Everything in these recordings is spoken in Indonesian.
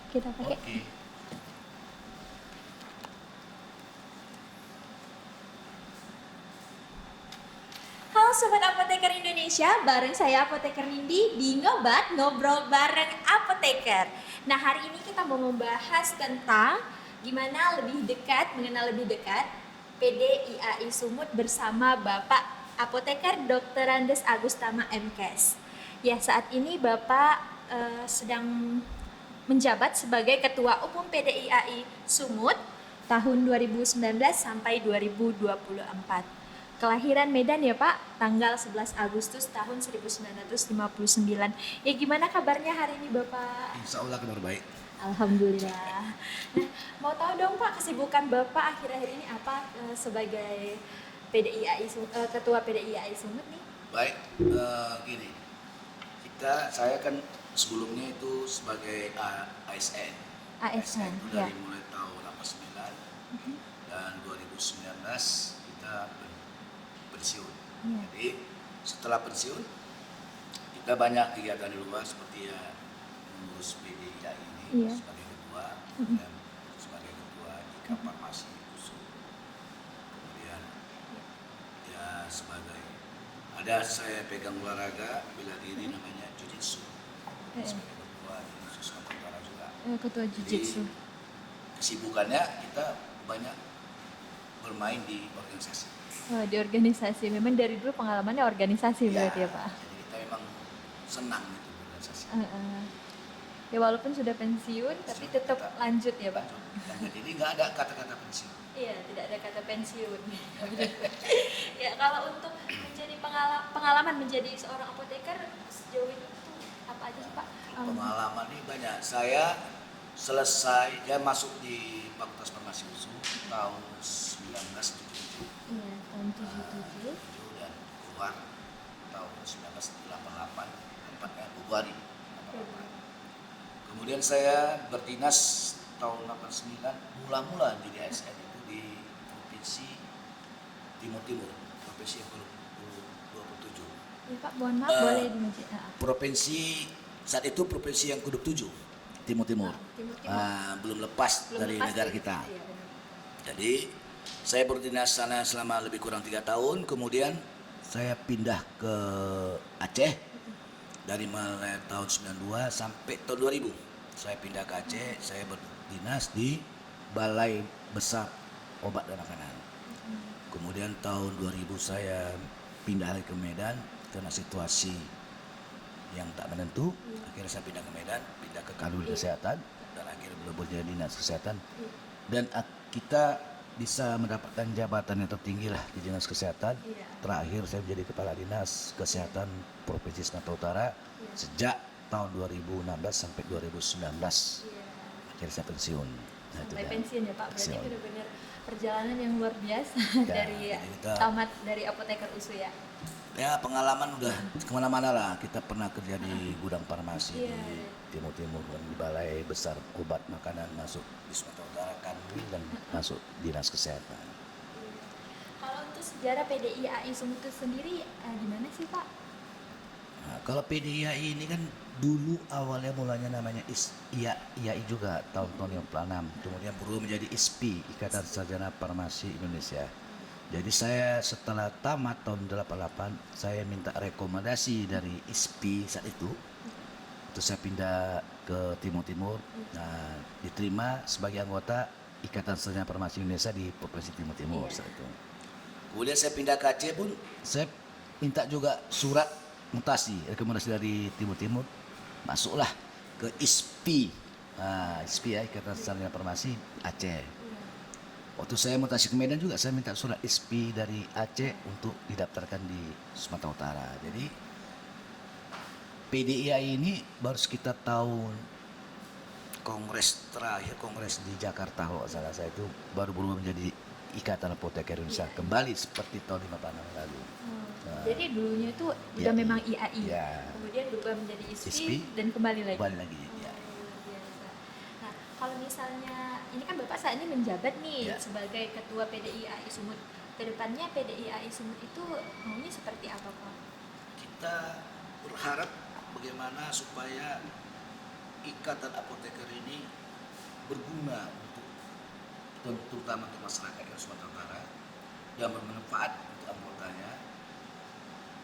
kita pakai. Oke. Halo Sobat Apoteker Indonesia, bareng saya Apoteker Nindi di Ngobat Ngobrol bareng Apoteker. Nah, hari ini kita mau membahas tentang gimana mengenal lebih dekat PDIAI Sumut bersama Bapak Apoteker Dr. Andes Agustama MKes. Ya, saat ini Bapak sedang menjabat sebagai Ketua Umum PDIAI Sumut tahun 2019 sampai 2024. Kelahiran Medan ya Pak, tanggal 11 Agustus tahun 1959. Ya gimana kabarnya hari ini Bapak? Insya Allah kabar baik. Alhamdulillah. Nah, mau tahu dong Pak kesibukan Bapak akhir-akhir ini apa sebagai Ketua PDIAI Sumut nih? Baik, gini. Saya kan sebelumnya itu sebagai ASN. ASN, itu ya. dari mulai tahun 89 dan 2019 kita pensiun. Ya. Jadi setelah pensiun kita banyak kegiatan di luar seperti ya mengurus PDIAI ini Iya. sebagai ketua, kemudian sebagai ketua di Farmasi USU. Kemudian ya saya pegang olahraga bela diri namanya Jiu-Jitsu. Sebagai ketua di khusus Utara juga. Ketua Jiu-Jitsu. Jadi, kesibukannya kita banyak bermain di organisasi. Di organisasi, memang dari dulu pengalamannya organisasi berarti ya Pak? Jadi kita memang senang gitu organisasi. Ya walaupun sudah pensiun, tapi tetap lanjut ya Pak? Lanjut. Jadi nggak ada kata-kata pensiun. Iya, tidak ada kata pensiun. Ya kalau untuk menjadi pengalaman menjadi seorang apoteker sejauh ini itu apa aja sih Pak? Pengalaman ini banyak. Saya masuk di Fakultas Farmasi USU tahun 1977. Iya, tahun 77. Dan keluar tahun 1988, tempatnya Februari 88. Kemudian saya berdinas tahun 89, mula-mula jadi ASN itu di Provinsi Timur Timur, Provinsi yang ke-27. Ya Pak, mohon maaf boleh dimaju. Provinsi saat itu provinsi yang ke-27, Timur Timur. Belum lepas dari negara kita. Iya, benar. Jadi saya berdinas sana selama lebih kurang 3 tahun, kemudian saya pindah ke Aceh dari mulai tahun 92 sampai tahun 2000. Saya pindah ke Aceh, saya berdinas di Balai Besar Obat dan Makanan. Kemudian tahun 2000 saya pindah lagi ke Medan karena situasi yang tak menentu. Akhirnya saya pindah ke Medan, pindah ke Kanwil Kesehatan dan akhirnya belum jadi dinas kesehatan. Dan kita bisa mendapatkan jabatan yang tertinggi lah di dinas kesehatan. Terakhir saya menjadi kepala dinas kesehatan Provinsi Sumatera Utara sejak tahun 2016 sampai 2019. Akhirnya saya pensiun. Sampai pensiun ya Pak, berarti benar-benar perjalanan yang luar biasa dari kita, tamat dari apoteker USU ya. Ya pengalaman udah kemana-mana lah. Kita pernah kerja di gudang farmasi di Timur Timur dan di Balai Besar Obat Makanan, masuk di Sumatera Utara Kanwil dan masuk dinas kesehatan. Kalau untuk sejarah PDIAI Sumut itu sendiri gimana sih Pak? Nah, kalau PDIAI ini kan dulu awalnya mulanya namanya IAI juga tahun-tahun 56, kemudian berubah menjadi ISPI, Ikatan Sarjana Farmasi Indonesia. Jadi saya setelah tamat tahun 88 saya minta rekomendasi dari ISPI saat itu. Terus saya pindah ke Timur Timur. Nah, diterima sebagai anggota Ikatan Sarjana Farmasi Indonesia di Provinsi Timur Timur saat itu. Kemudian saya pindah ke Aceh pun saya minta juga surat mutasi, rekomendasi dari Timur Timur. Masuklah ke ISPI. Nah, ISPI ya, Ikatan Sarjana Farmasi Aceh. Waktu saya mutasi ke Medan juga saya minta surat ISPI dari Aceh untuk didaftarkan di Sumatera Utara. Jadi PDIAI ini baru sekitar tahun kongres di Jakarta kalau salah saya itu baru berubah menjadi Ikatan Apoteker Indonesia kembali seperti tahun 5 tahun yang lalu. Jadi dulunya itu udah memang IAI, kemudian berubah menjadi ISPI dan kembali lagi. Nah, kalau misalnya ini kan Bapak saat ini menjabat nih sebagai Ketua PDIAI Sumut. Kedepannya PDIAI Sumut itu maunya seperti apa Pak? Kita berharap bagaimana supaya Ikatan Apoteker ini berguna untuk terutama untuk masyarakat yang Sumatera Utara dan bermanfaat untuk anggotanya.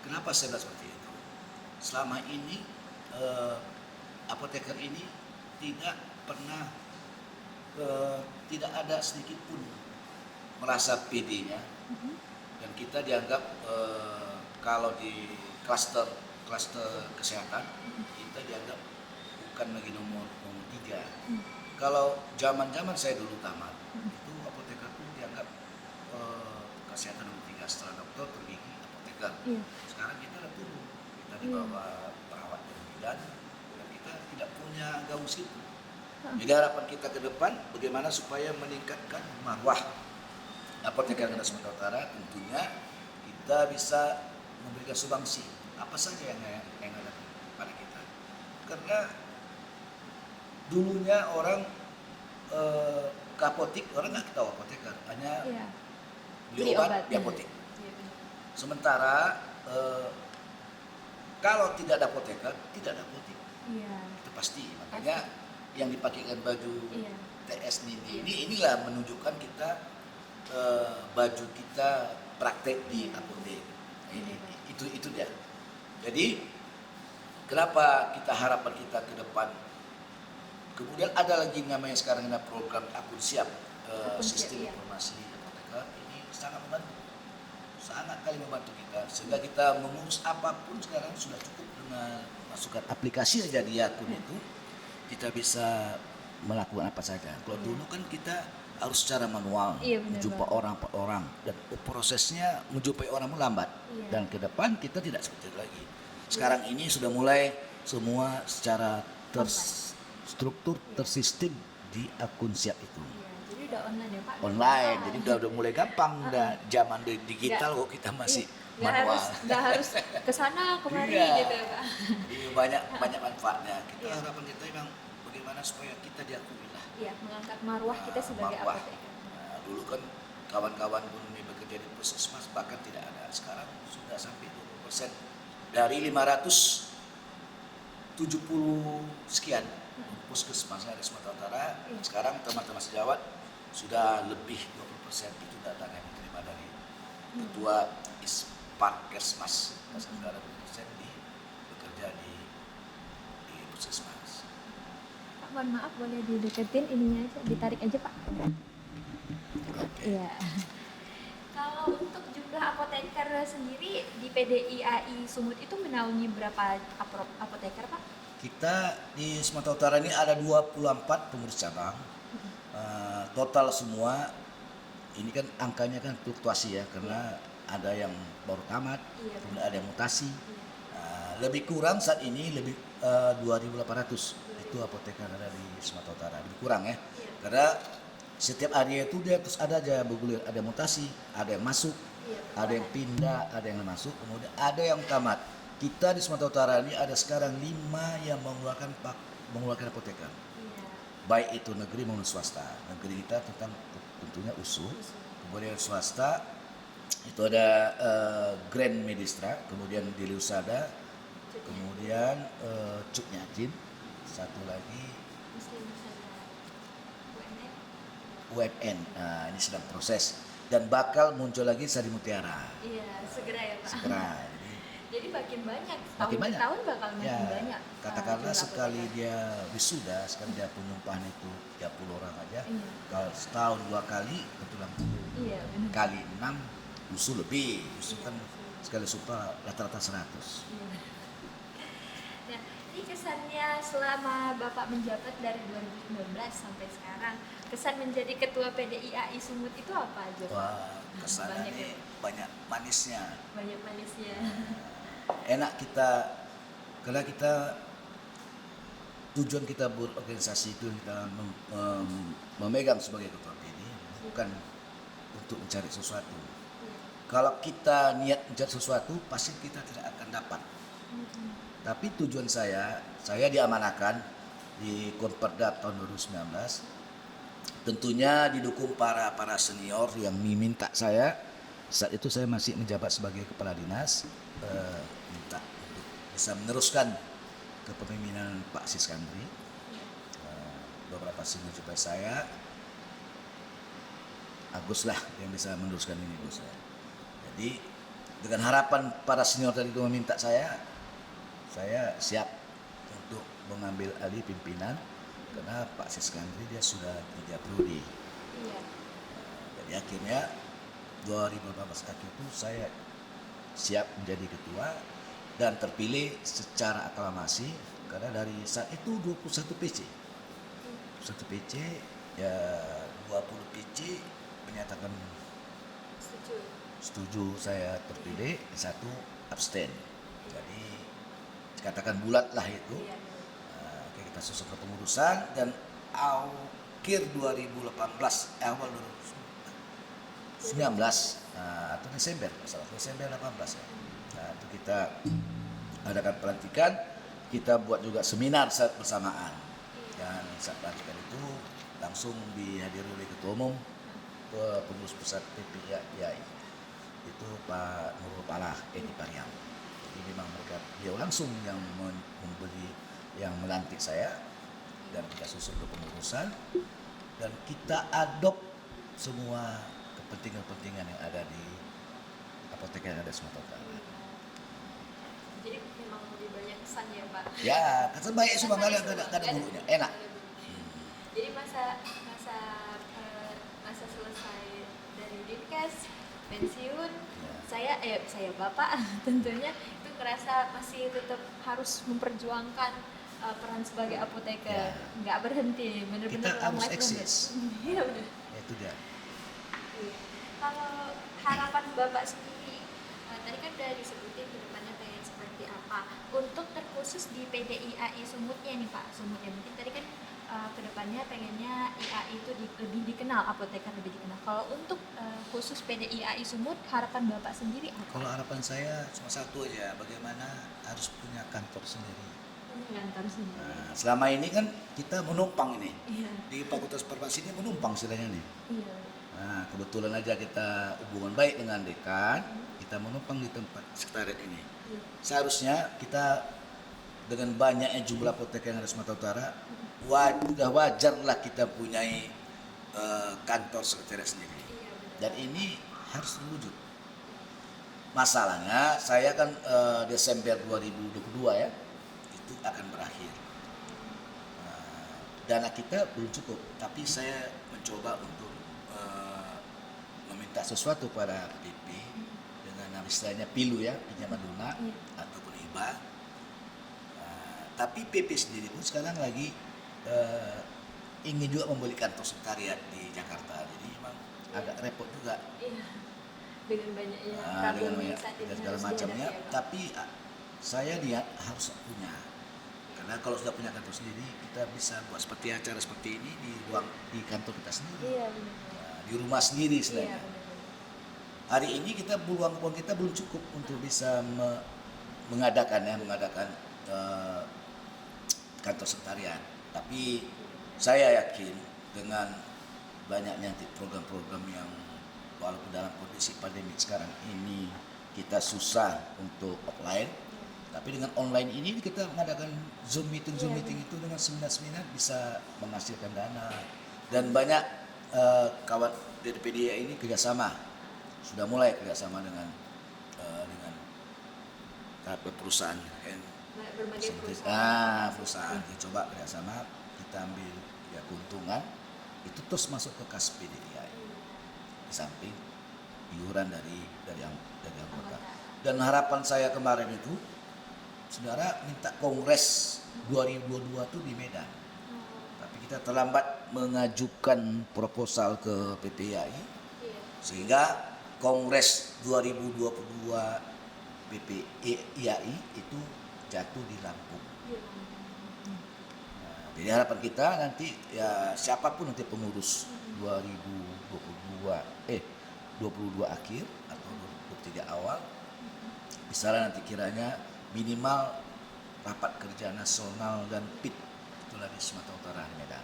Kenapa saya bilang seperti itu? Selama ini apoteker ini tidak pernah tidak ada sedikit pun merasa PD-nya, dan kita dianggap kalau di klaster kesehatan kita dianggap bukan lagi nomor 3. Kalau zaman saya dulu tamat itu apoteker itu dianggap kesehatan nomor 3 setelah dokter, tergigi, apoteker. Sekarang kita udah turun, kita di bawah perawat dan bidan, dan kita tidak punya gaung situ. Jadi harapan kita ke depan bagaimana supaya meningkatkan marwah apoteker Kota Sumatera Utara. Tentunya kita bisa memberikan sumbangsi apa saja yang ada pada kita. Karena dulunya orang ke apotek, orang nggak tahu apoteker, hanya beli obat di apotek. Sementara kalau tidak ada apoteker, tidak ada apotek. Itu pasti. Makanya yang dipakaikan baju TS inilah menunjukkan kita baju kita praktek di apotek. Itu dia. Jadi kenapa kita harapan kita ke depan. Kemudian ada lagi namanya sekarang ada program akun siap, sistem informasi apoteker. Ini sangat membantu, sangat kali membantu kita, sehingga kita mengurus apapun sekarang sudah cukup dengan masukkan aplikasi saja di akun itu, kita bisa melakukan apa saja. Kalau dulu kan kita harus secara manual menjumpai orang per orang, dan prosesnya menjumpai orang melambat. Dan ke depan kita tidak seperti itu lagi. Sekarang ini sudah mulai semua secara terstruktur, tersistem di akun siap itu. Jadi udah online ya Pak? Online, jadi udah mulai gampang. Udah zaman digital kok kita masih manual. Nggak harus ke sana kemari gitu ya Pak. Jadi banyak manfaatnya. Kita harapan kita memang bagaimana supaya kita diakui lah. Iya, mengangkat marwah kita sebagai apoteker. Dulu kan kawan-kawan pun bekerja di puskesmas bahkan tidak ada. Sekarang sudah sampai 20%. Dari 570 sekian puskesmas yang ada di Sumatera Utara, sekarang teman-teman sejawat sudah lebih 20% itu data yang diterima dari ketua Isparkesmas. Sudah ada 20% bekerja di puskesmas. Pak, mohon maaf boleh dideketin ininya aja, ditarik aja Pak. Iya. Kalau untuk jumlah apoteker sendiri di PDIAI Sumut itu menaungi berapa apoteker Pak? Kita di Sumatera Utara ini ada 24 pengurus cabang. Total semua ini kan angkanya kan fluktuasi ya, karena ada yang baru tamat, kemudian ada yang mutasi. Lebih kurang saat ini lebih 2.800 itu apoteker ada di Sumatera Utara. Lebih kurang ya. Karena setiap hari itu dia terus ada aja bergulir, ada mutasi, ada yang masuk, ada yang pindah, ada yang masuk, kemudian ada yang tamat. Kita di Sumatera Utara ini ada sekarang 5 yang mengeluarkan apoteker. Baik itu negeri maupun swasta. Negeri kita tentunya USU, kemudian swasta itu ada Grand Medistra, kemudian Deli Usada, kemudian Cuk Nyajin, satu lagi UMN. Ini sedang proses dan bakal muncul lagi Sari Mutiara. Iya, segera ya Pak. Segera. Jadi makin banyak, Makin banyak. tahun bakal makin banyak. Katakanlah sekali dia wisuda, sekali dia penyumpahan itu 30 orang aja. Kalau setahun 2 kali, itu 60. Iya, benar. Kali 6, usul lebih. Usul kan sekali sumpah rata-rata 100. Nah, ini kesannya selama Bapak menjabat dari 2019 sampai sekarang, kesan menjadi ketua PDIAI Sumut itu apa aja? Wah, kesannya ini banyak manisnya. Banyak manisnya. Enak kita, karena kita tujuan kita berorganisasi itu kita memegang sebagai ketua PD bukan untuk mencari sesuatu. Kalau kita niat mencari sesuatu, pasti kita tidak akan dapat. Tapi tujuan saya diamanahkan di Konperda tahun 2019. Tentunya didukung para senior yang meminta saya. Saat itu saya masih menjabat sebagai kepala dinas, minta untuk bisa meneruskan kepemimpinan Pak Siskandri. beberapa senior supaya saya Agus lah yang bisa meneruskan ini bos. Jadi dengan harapan para senior tadi itu meminta saya siap untuk mengambil alih pimpinan karena Pak Siskandri dia sudah 3 prodi. Iya. Jadi akhirnya 2018 akhir itu saya siap menjadi ketua dan terpilih secara aklamasi karena dari saat itu 21 PC. 1 PC ya 20 PC menyatakan setuju saya terpilih, 1 abstain. Jadi dikatakan bulat lah itu. Iya. Oke, kita susun kepengurusan dan akhir 2018 awal 2019 atau Desember, Desember 18 ya. Nah, itu kita adakan pelantikan, kita buat juga seminar saat bersamaan. Dan saat pelantikan itu langsung dihadiri oleh Ketua Umum Pengurus Pusat PPIAI itu Pak Nurul Palah Edi Pariam. Jadi memang beliau langsung yang memberi yang melantik saya dan kita susun ke pengurusan dan kita adop semua kepentingan-kepentingan yang ada di apotek yang ada Sumatera Utara. Jadi memang lebih banyak kesan ya Pak. Ya, kata baik semua kali ada bulunya, enak. Jadi masa selesai dari Dinkes pensiun, Ya. saya Bapak tentunya itu ngerasa masih tetap harus memperjuangkan peran sebagai apoteker, Ya. nggak berhenti, benar-benar Kita harus life eksis. bener. Iya benar. Itu dia. Iya. Kalau harapan Bapak sendiri, tadi kan udah disebutin ke depannya pengen seperti apa. Untuk terkhusus di PDIAI Sumutnya nih Pak, Sumutnya mungkin tadi kan ke depannya pengennya IAI itu lebih dikenal, apoteker lebih dikenal. Kalau untuk khusus PDIAI Sumut, harapan Bapak sendiri apa? Kalau harapan saya cuma satu aja, bagaimana harus punya kantor sendiri. Kantor sendiri. Nah, selama ini kan kita menumpang ini Iya. di Fakultas Farmasi ini menumpang istilahnya nih. Iya. Nah, kebetulan aja kita hubungan baik dengan dekan, kita menumpang di tempat sekretariat ini. Iya. Seharusnya kita dengan banyaknya jumlah apotek yang ada di Sumatera Utara, sudah wajarlah kita punyai kantor sekretariat sendiri. Iya, benar. Dan ini harus terwujud. Masalahnya saya kan Desember 2022 ya, itu akan berakhir. Dana kita belum cukup, tapi saya mencoba untuk meminta sesuatu pada PP dengan nama istilahnya pilu ya, pinjaman lunak Iya. ataupun hibah. Tapi PP sendiri pun sekarang lagi ingin juga membeli kantor sekretariat di Jakarta, jadi memang agak repot juga. Iya. Dengan banyaknya Dengan problem yang banyak saat ini dan segala harus macamnya, dihadapi ya, Pak. tapi saya lihat harus punya. Karena kalau sudah punya kantor sendiri, kita bisa buat seperti acara seperti ini di ruang di kantor kita sendiri, Iya benar. di rumah sendiri Iya istilahnya. benar. Hari ini kita uang kita belum cukup untuk bisa mengadakan kantor sekretariat. Tapi saya yakin dengan banyaknya program-program yang walaupun dalam kondisi pandemi sekarang ini kita susah untuk offline, tapi dengan online ini kita mengadakan Zoom meeting itu dengan seminar-seminar bisa menghasilkan dana dan banyak kawan dari PDIA ini sudah mulai kerjasama dengan perusahaan Berbagai perusahaan. perusahaan kita coba kerjasama, kita ambil ya keuntungan itu terus masuk ke kas PDIA di samping iuran dari anggota. Dan harapan saya kemarin itu saudara minta kongres 2022 itu di Medan, tapi kita terlambat mengajukan proposal ke PPIAI Iya. sehingga kongres 2022 PPIAI itu jatuh di Lampung. Iya. Jadi harapan kita nanti ya siapapun nanti pengurus 22 akhir atau 23 awal misalnya nanti kiranya minimal rapat kerja nasional dan PIT itulah di Sumatera Utara Medan.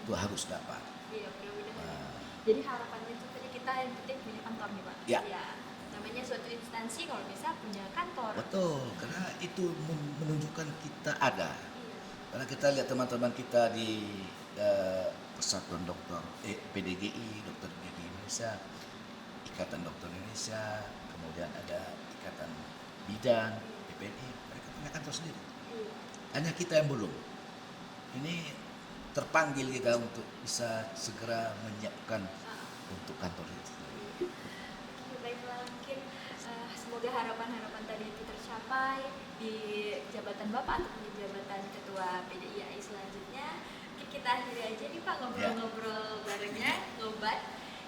Itu harus dapat. Iya, benar-benar. Nah, Jadi harapannya itu tadi kita yang penting punya kantor nih Pak. Ya. Namanya suatu instansi kalau bisa punya kantor. betul, karena itu menunjukkan kita ada. Iya. Karena kita lihat teman-teman kita di Persatuan Dokter PDGI, Dokter Gigi Indonesia, Ikatan Dokter Indonesia, kemudian ada Ikatan Bidan, PPNI, mereka punya kantor sendiri. Hanya kita yang belum. Ini terpanggil kita untuk bisa segera menyiapkan untuk kantor itu. Oke, baiklah, mungkin semoga harapan-harapan tadi itu tercapai di jabatan Bapak atau di jabatan Ketua PDIAI selanjutnya. Mungkin kita akhiri aja nih Pak ngobrol-ngobrol barengnya, ngobat.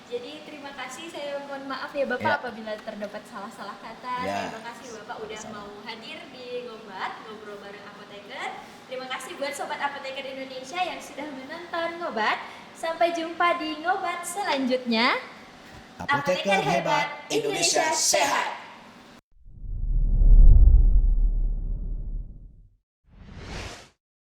Jadi terima kasih, saya mohon maaf ya Bapak apabila terdapat salah-salah kata. Terima kasih Bapak udah mau hadir di Ngobat, ngobrol bareng apoteker. Terima kasih buat Sobat Apoteker Indonesia yang sudah menonton Ngobat. Sampai jumpa di Ngobat selanjutnya. Apoteker hebat, Indonesia sehat.